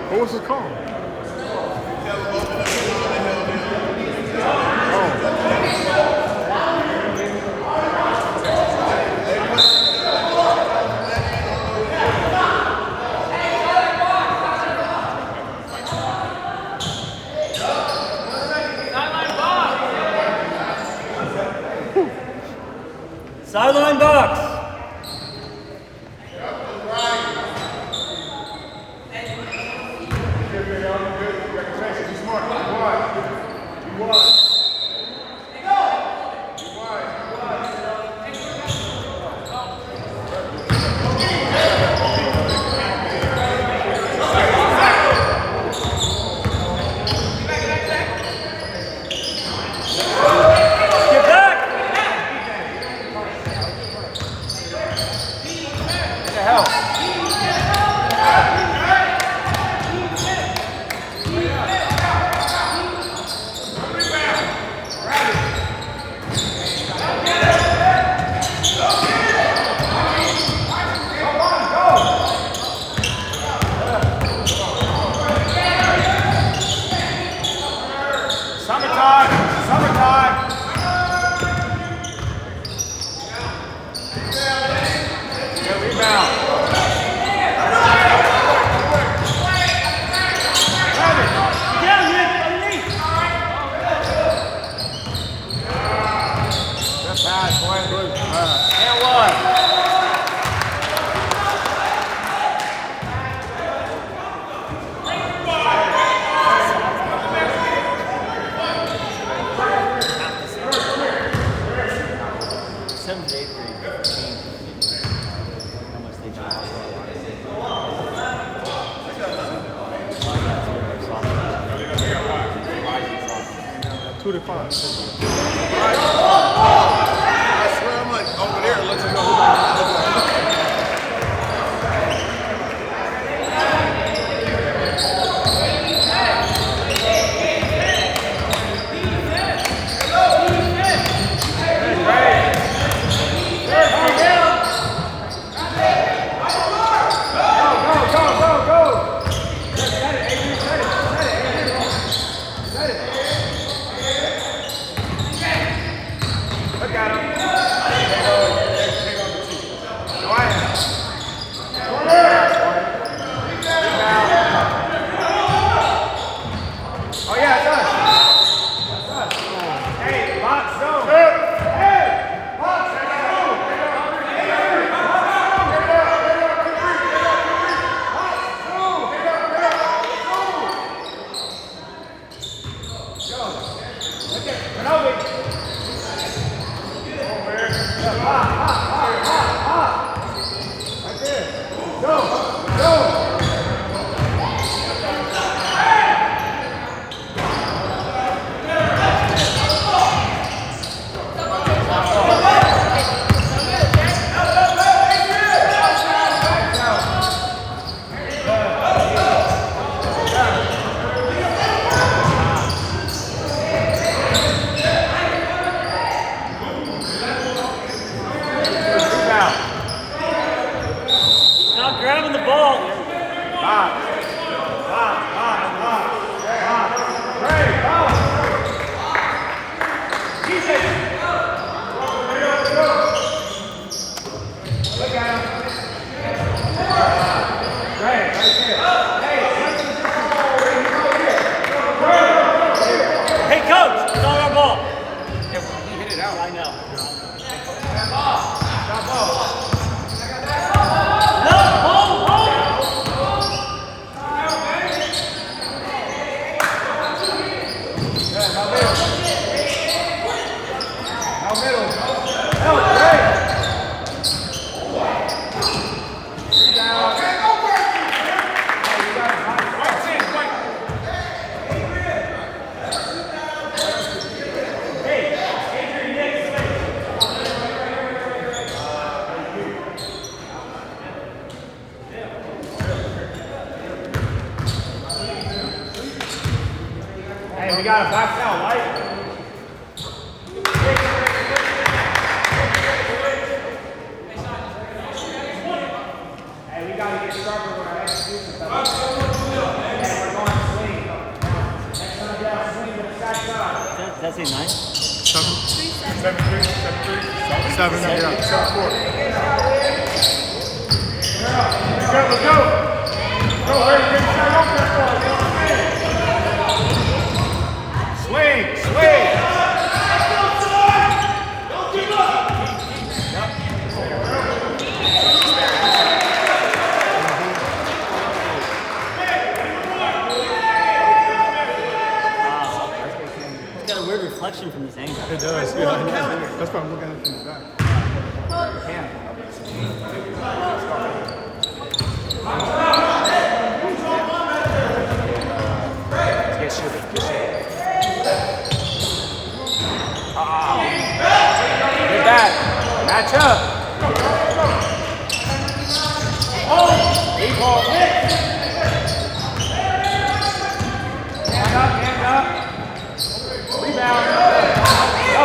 What was it called? Sideline box. Hey, we got to box out, right? Hey, we got to get sharper with our execution. Hey, we're going to swing. Next time down, swing with the side side. Does that say 9? 7, yeah. 7, 4. Let's go. Go, hurry, get shot off that ball. Swing, swing. It's got a weird reflection from this angle. It does, yeah. That's why I'm looking at it from the back. Get shooting, get shooting. Get back. Match up. Deep ball. Hand up. Rebound. Go.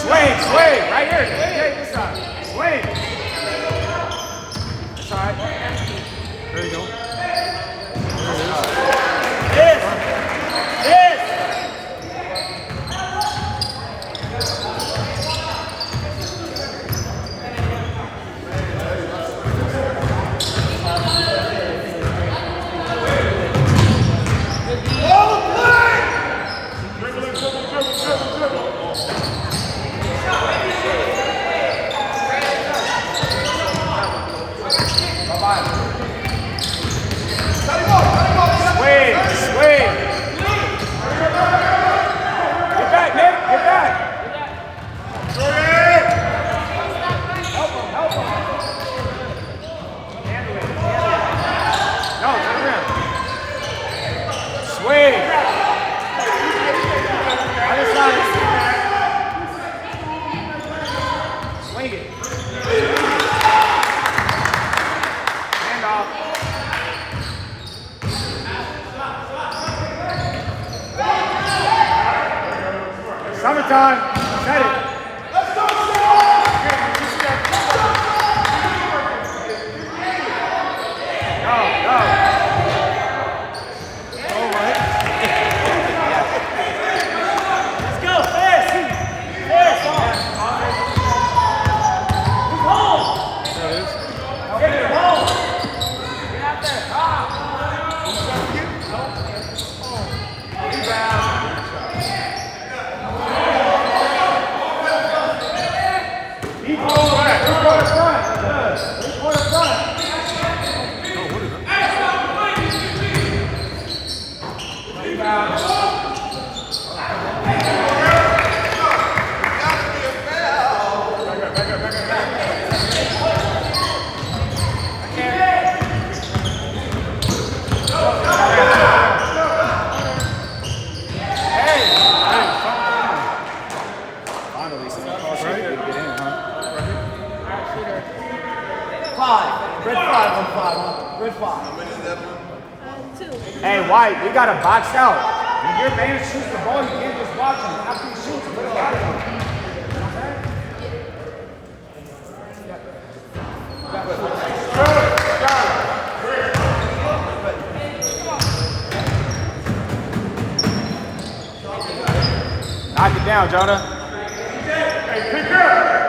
Swing. Right here. Hey, this side. Swing. This side. There you go. This! Swing. Get back, Nick. Get back. Help him. Handle it. No, turn around. Swing. Other side. Swing it. Hand off. Summertime. Set it. Let's go, Go. All right. Let's go! Fast! Home! There it is. Get it home! Get out there. Rebound. Hey, White, we got to box out. When your man shoots the ball, you can't just watch him. After he shoots, put it out of him. Knock it down, Jonah. Hey, pick up.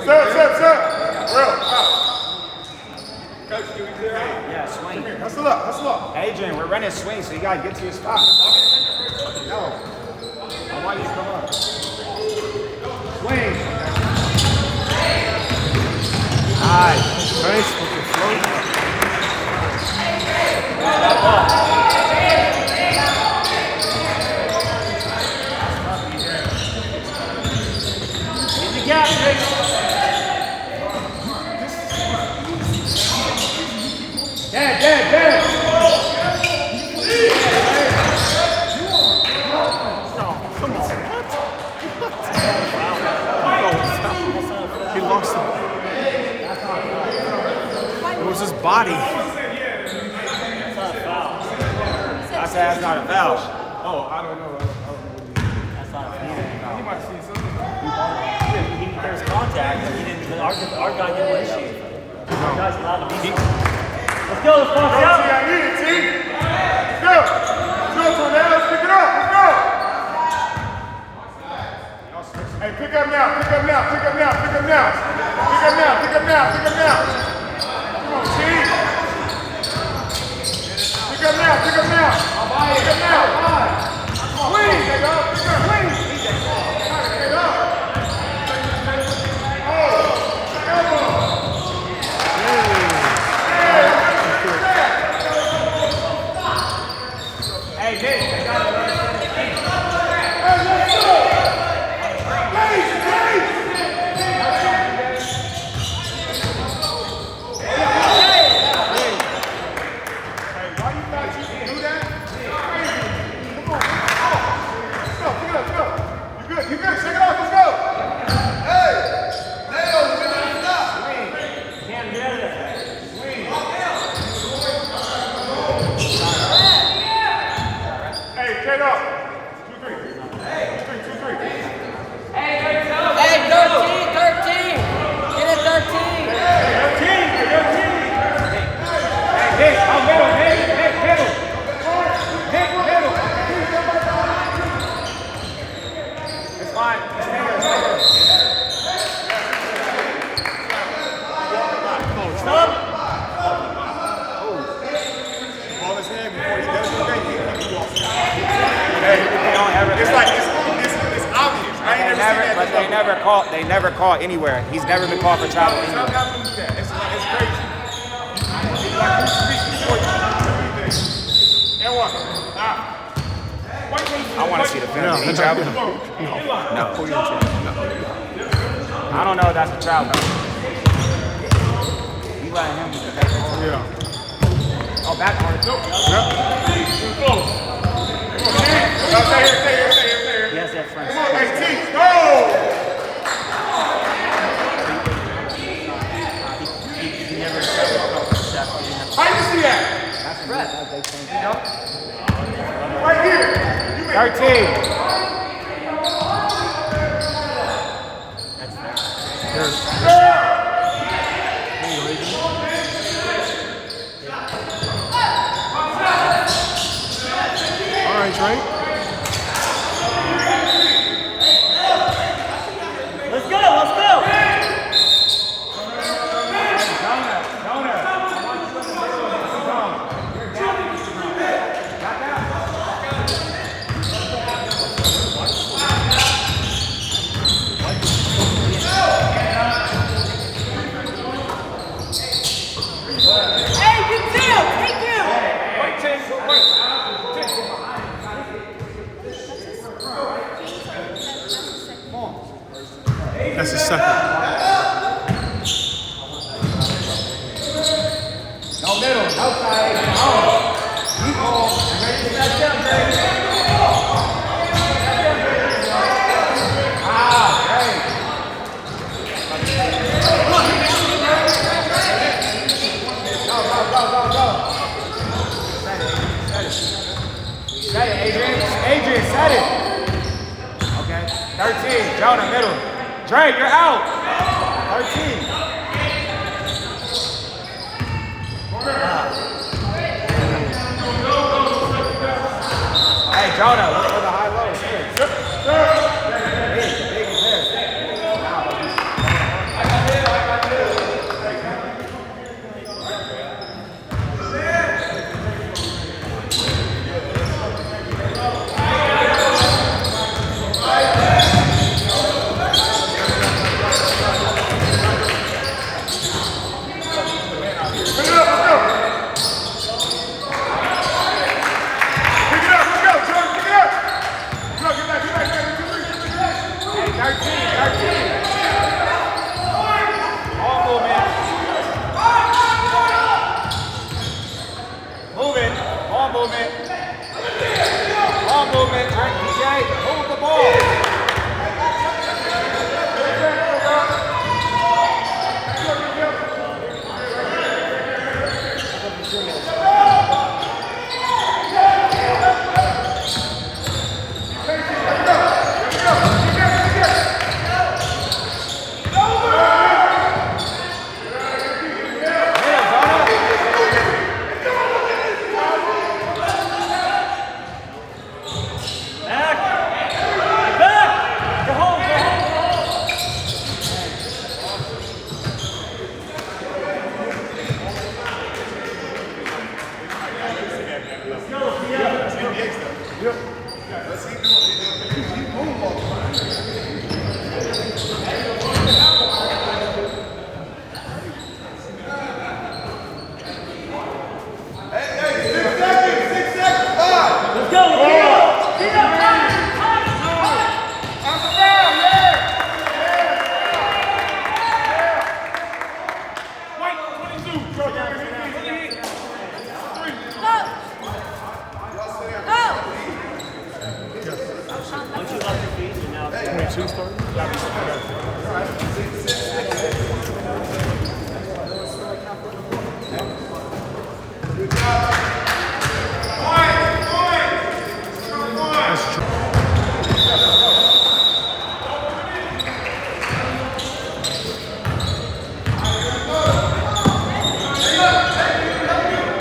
Set. Real. Yeah, swing. Hustle up. Adrian, we're running swing, so you gotta get to your spot. No. I want you to come up. Swing. Nice. Nice. Okay, flow. Get the gap, Jake. Dead. He lost him. It was his body. I said that's not a foul. Oh, I don't know. That's not a foul. He might have seen something. There was contact, but he didn't. Our guy didn't initiate. Our guy's allowed to be. Let's go, let's box out. I need it, T. Let's go. Tornado. Let's pick it up. Let's go. Hey, pick up now. Come on, T. Pick up now. Pick up now. Swing, nigga. Pick up. Swing. Pick up. Hey, Nick, I got it. You good? Shake it off. Let's go. Cam, get out of there. Hey, trade off. 2-3. 2-3. Hey, 13. Get it, 13. Hey, Nick, I'm middle. It's fine. Stop. Ball his hand before he does the thing. He walks. They don't ever. It's like it's obvious. I ain't never seen that. But they never call anywhere. He's never been called for travel Stop anywhere. having to do that. It's crazy. It's like you speak before you do anything. And what? I want to see the film. Did he travel? No. I don't know if that's a travel. You let him. Yeah. Oh, backwards. Too close. Stay here. He has that front. Come on, hey, T, go! He never stepped. How you see that? Right here. 13. All right, Trey. Let's go. Hey, good deal. Thank you. That's the second. No middle, outside, home. You call. I'm ready to back down, baby. Go. Set it, Adrian, set it. Okay. 13, Jonah, middle. Dre, you're out. 13. Hey, Jonah, look for the high lows here. Big is there. All movement. Moving. All movement. All movement. Right, DJ. Hold the ball. Once you left your feet, you're now 22 starting?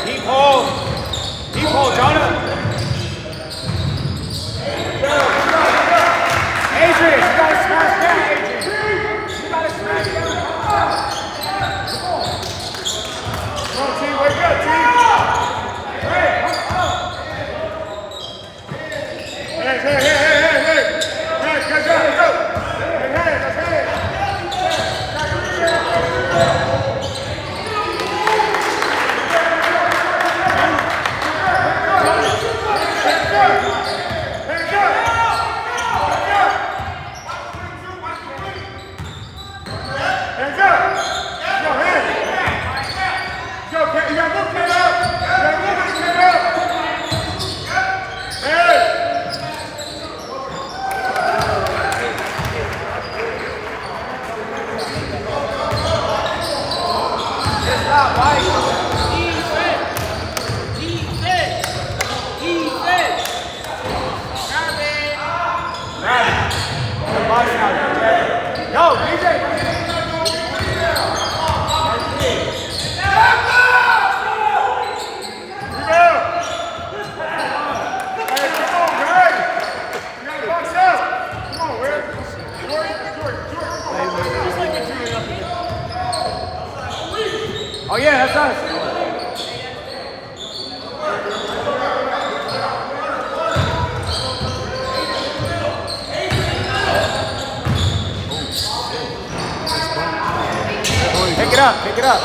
Keep hold. Keep hold, Jonah. Adrian, you gotta smash down, Adrian. You gotta smash down. Come on, team. Wake up, team. Hey, hey, hey, hey, hey, hey. Hey, go, go, go. Hey, hey, let's hit it. Hands up! Go ahead! Go, Ken. You gotta move, Ken, up! You gotta move it, Ken, up! Hey! Go, DJ! Oh yeah, that's us. Pick it up, pick it up.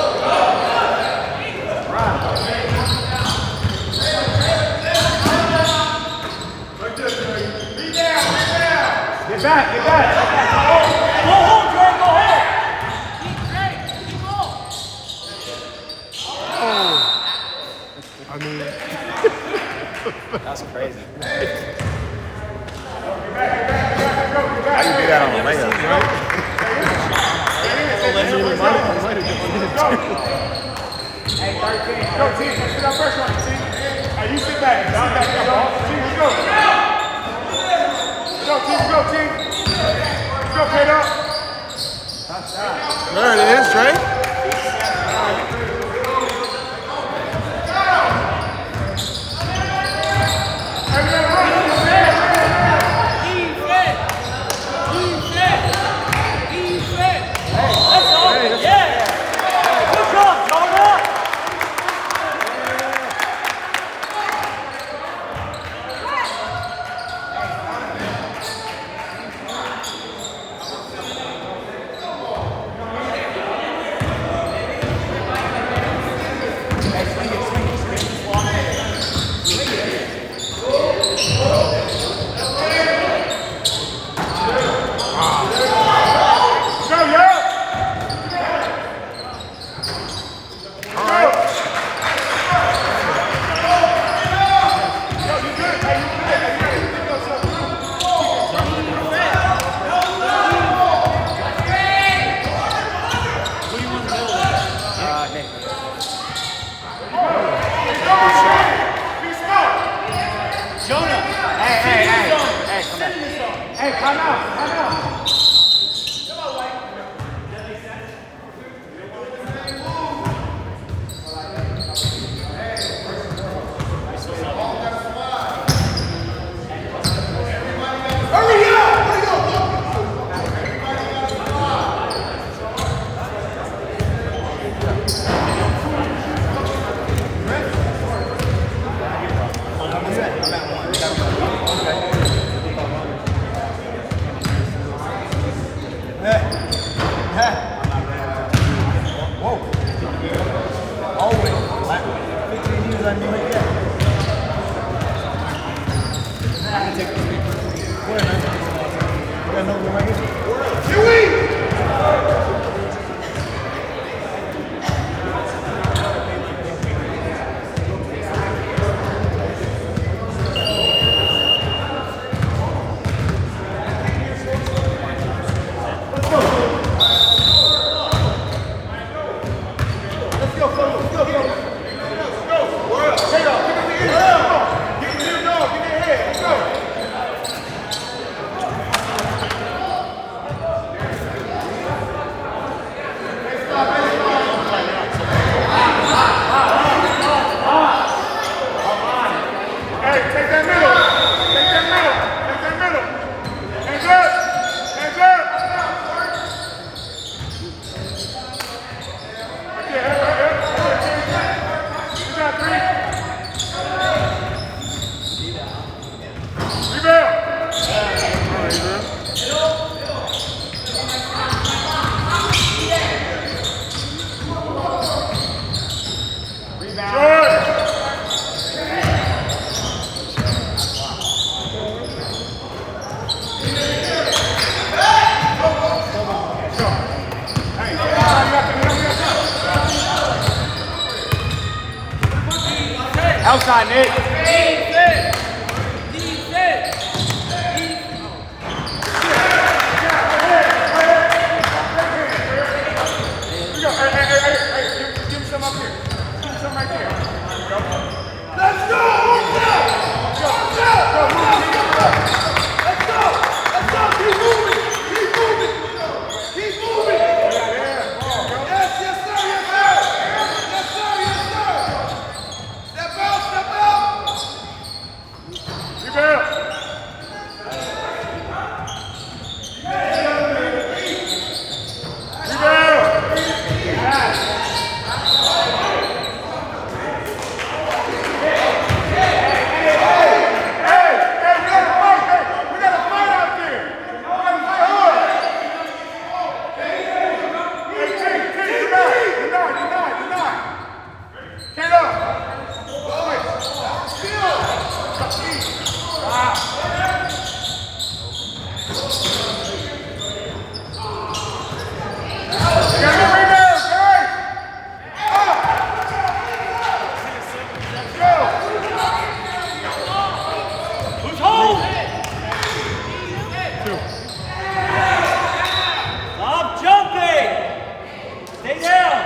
Get back, get back. Go home, Jordan, go home! I mean, That's crazy. how you do that on a layup, right? Hey, 13. Go, team. Let's get our first one, team. Hey, you sit back. Sit back. Team, let's go. Go, team. Go, team. Let's go, Peter. There it is, Trey. Outside, Nick. Give him some up here. Give him some right there. Let's go! Keep moving! Yes, sir! Step out! Rebound! Stop jumping! Stay down!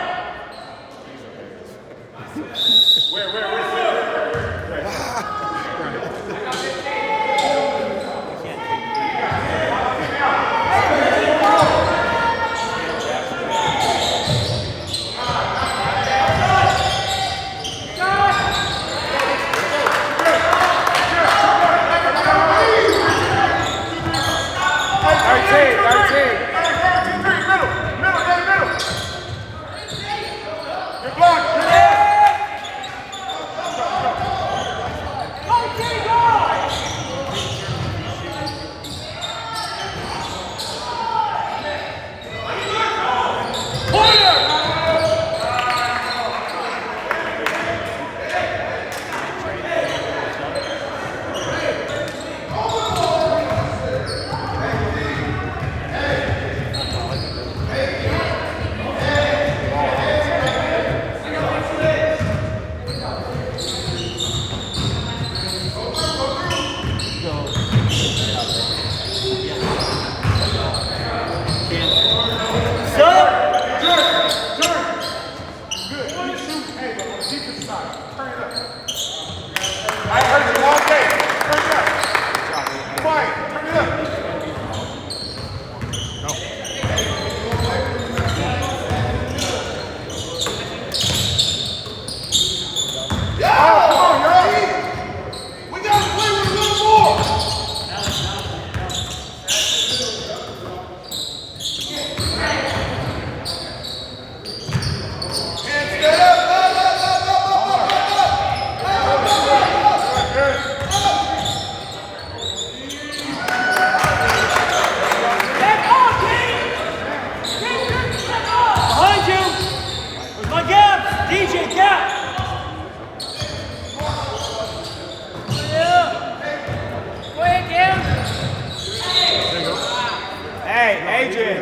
Adrian.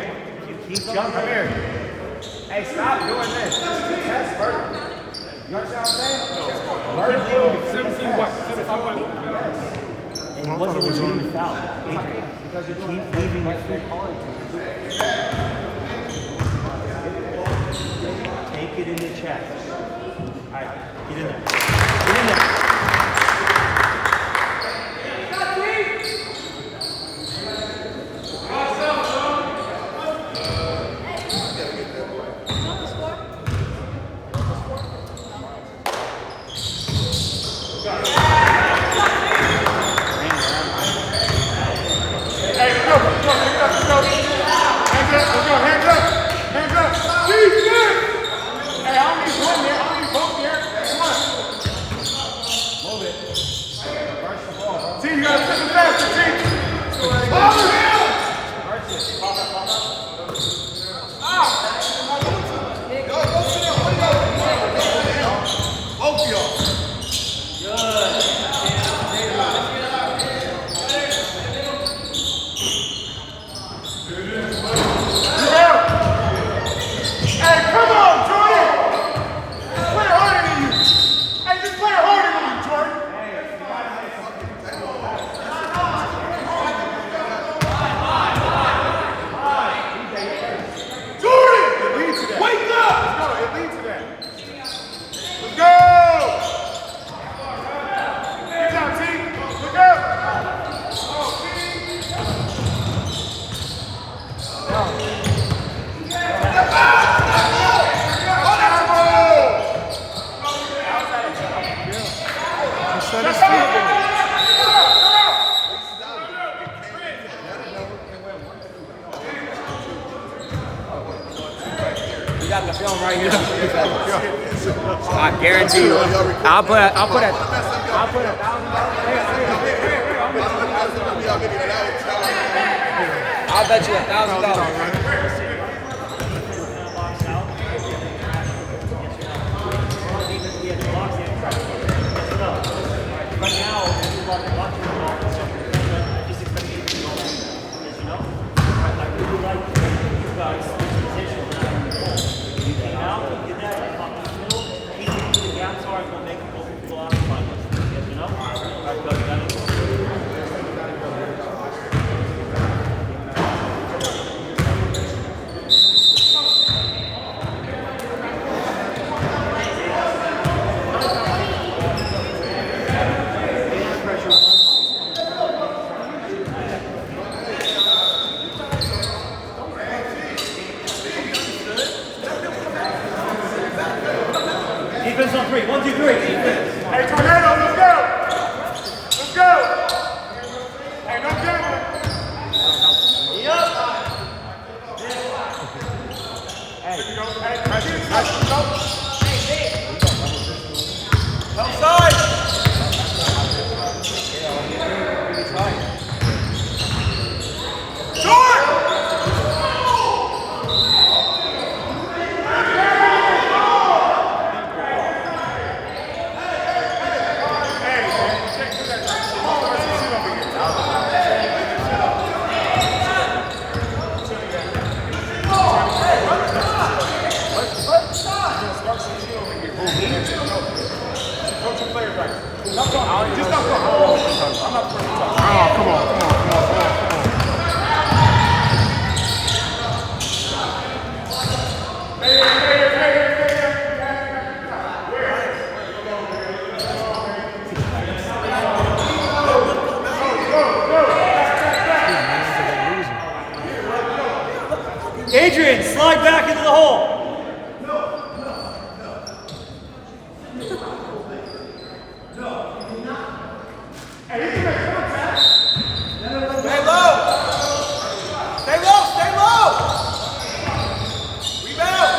Keep Come jumping. here. Hey, stop doing this. This is a test vertical. You understand what I'm saying? Vertical. 17 what? 17 what? And what's the reason you foul? Adrian, Because you're keep doing leaving your feet on. Take it in the chest. All right, get in there. Get in there. Hey, let's go. Hands up. Defense! Hey, I don't need one there. I don't need both there. Come on. move it. First of all, bro. T, you gotta sit the faster, T. Follow him! First it. Both of y'all. Hey, come on, Jordan! Just play harder than you. Hey, just play harder than you, Jordan. Jordan! It leads to that. Wake up! Let's go. It leads to that. Let's go! Good job, team. Look up. You got the film right here. I guarantee you. I'll put $1,000. I'll bet you $1,000. Right now, everybody's watching the ball, so just expect you to go as you know. I really like you guys' position around the ball. You came out, you did that, up the middle, the gaps are going to make you go out in front. Yes, you know? All right, go, you got it. Defense on 3. 1, 2, 3. Defense. Hey, Tornado, let's go! Let's go! Hey, no gambling. Hey, you go. Hey, go. Outside! Short! Adrian, slide back into the hole. Stay low! Stay low! Stay low! Rebound!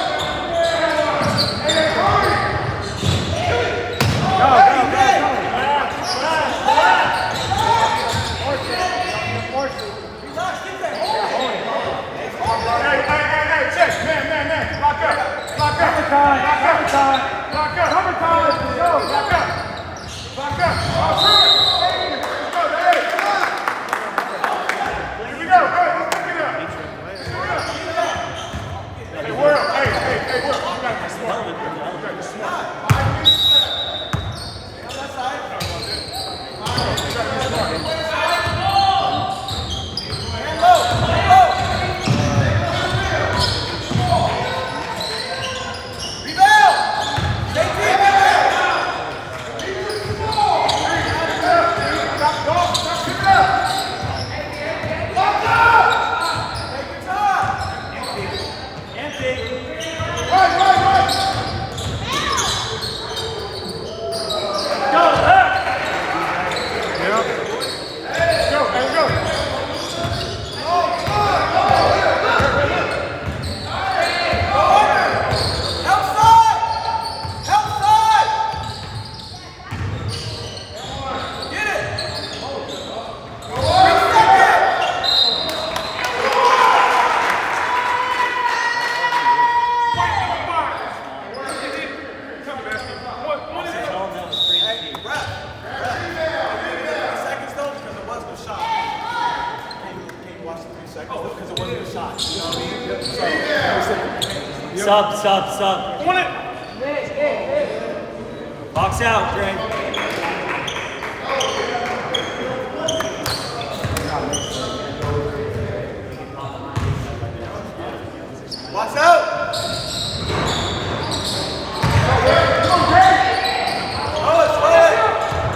Hey, check! Man! Lock up! Lock up! Cover time! Lock up! Cover time! Let's go! Lock up! Lock up! Oh, shoot! Let's go, hey! Here we go! Hey, let's pick it up! go to the shot. You know what I mean? Sub. On it. Box out, Greg. Watch out.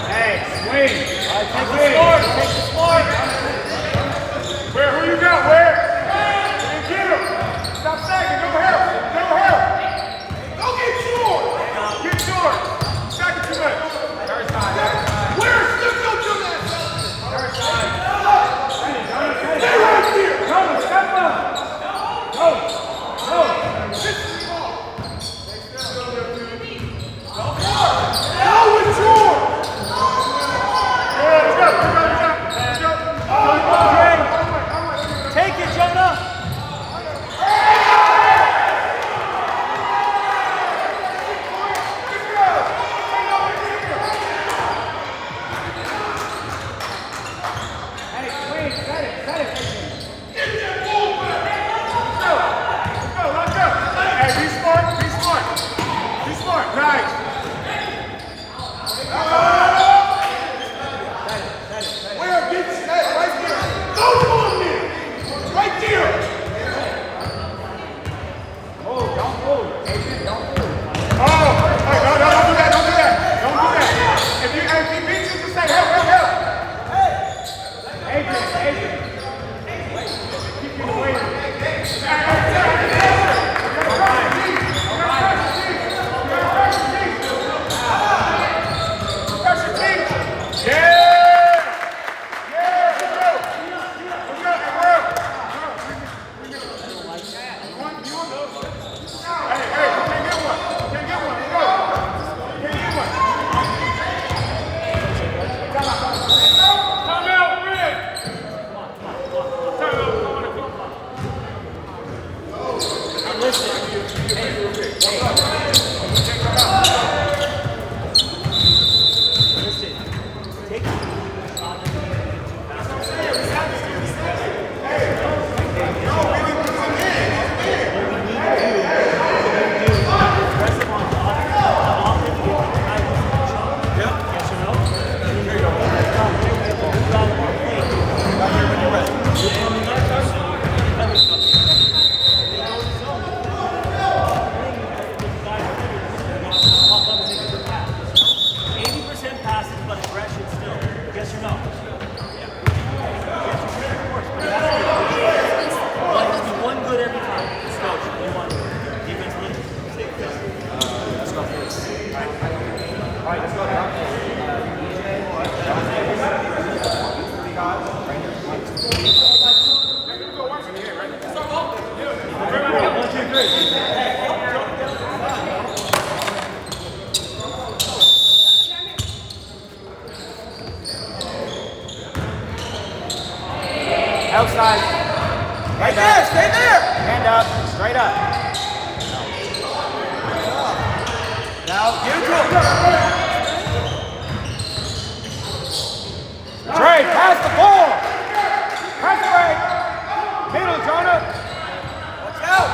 Hey, swing. Take the smart. Where? Who you got? Where? And get him. Stop sagging. Go help. Go get George. Get George. Sagging too much. Third side. Where's the go do that? Third side. Stay right here. Come, step up. Go. Now with George. Yeah, let's go. Take it, Jonah. Hey, swing. Set it. Get that ball back. Let's go. Lock up. Hey, be smart. Nice. Where? Get that right there. Go on there. Right there. Move, don't move. Adrian, don't move. Oh, hey, no, don't do that. Don't do that. If he beats you, just say help. Adrian. Keep you waiting. Special teams. Yeah. Let's go. Hey, Will. You want? Hey, you can't get one. Let's go. Can't get one. Time out, Red. Time out. Outside. Right there. Stay there. Hand up. Straight up. Now, give it to him. Trey, pass the ball. Pass it right. Middle, Jonah. Watch out.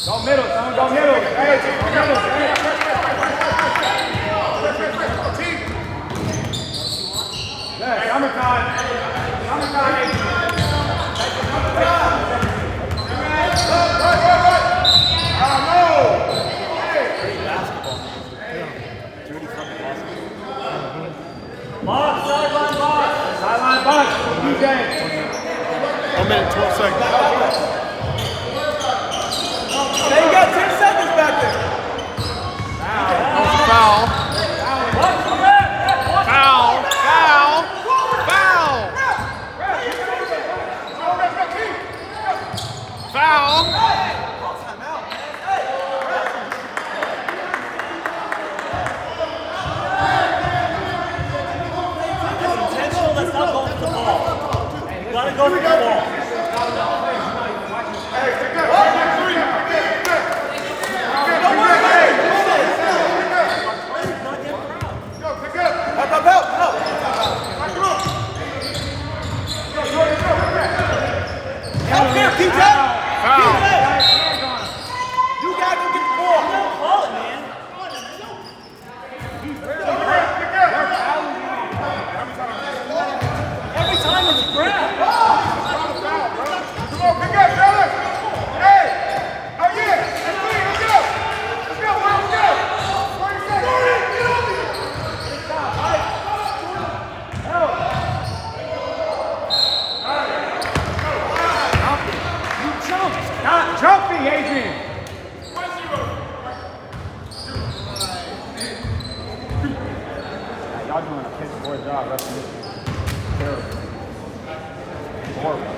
Go middle, son. Go middle. Hey, middle. Hey, Hamilton. Dirty basketball. Dirty fucking basketball. Box, sideline box. Sideline box. DJ. 1 minute, 12 seconds. Hey, you got 10 seconds back there. That was a foul. Foul. Foul. That's intentional, that's not going for the ball. You gotta go for the ball. Help here, PJ. Foul. You gotta go get the ball. Call it, man. Every time it's a grab. Come on, pick up, brother. Hey. Oh, yeah. Let's go. Let's go. Let's go, bro. Let's go. 30 seconds. Get over here. You jumped. Not jumping, Adrian. Y'all doing a piss poor job. That's terrible. Horrible.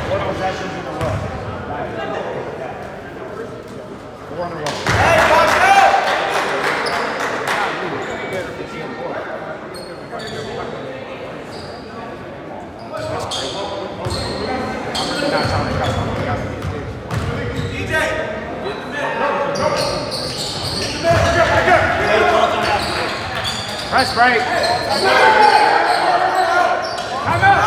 Four possessions in a row. Four in a row. Hey, watch out. DJ. Press break. Time out.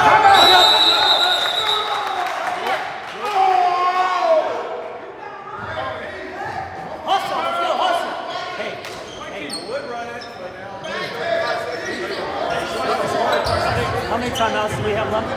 Hustle, let's go, hustle. Hey. How many timeouts do we have left?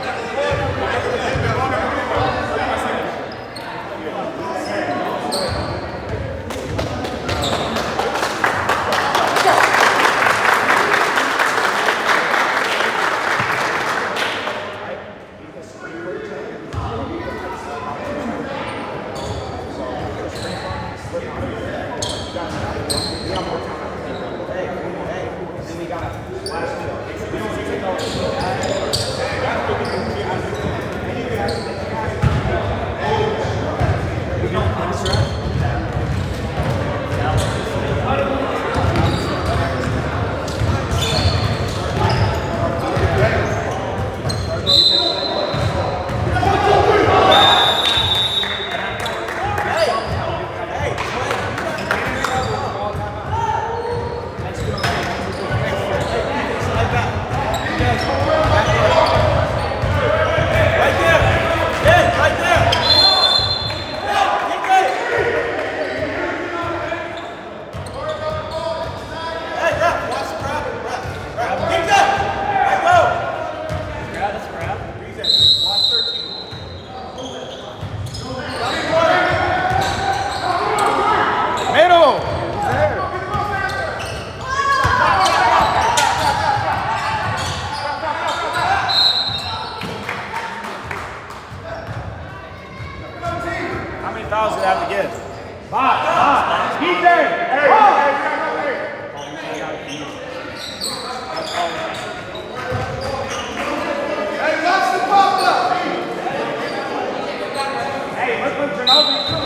fouls did I have to give? Box. Keep there. Hey, look what Ginobili's doing.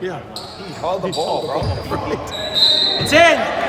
Yeah. He held the ball, bro. It's in.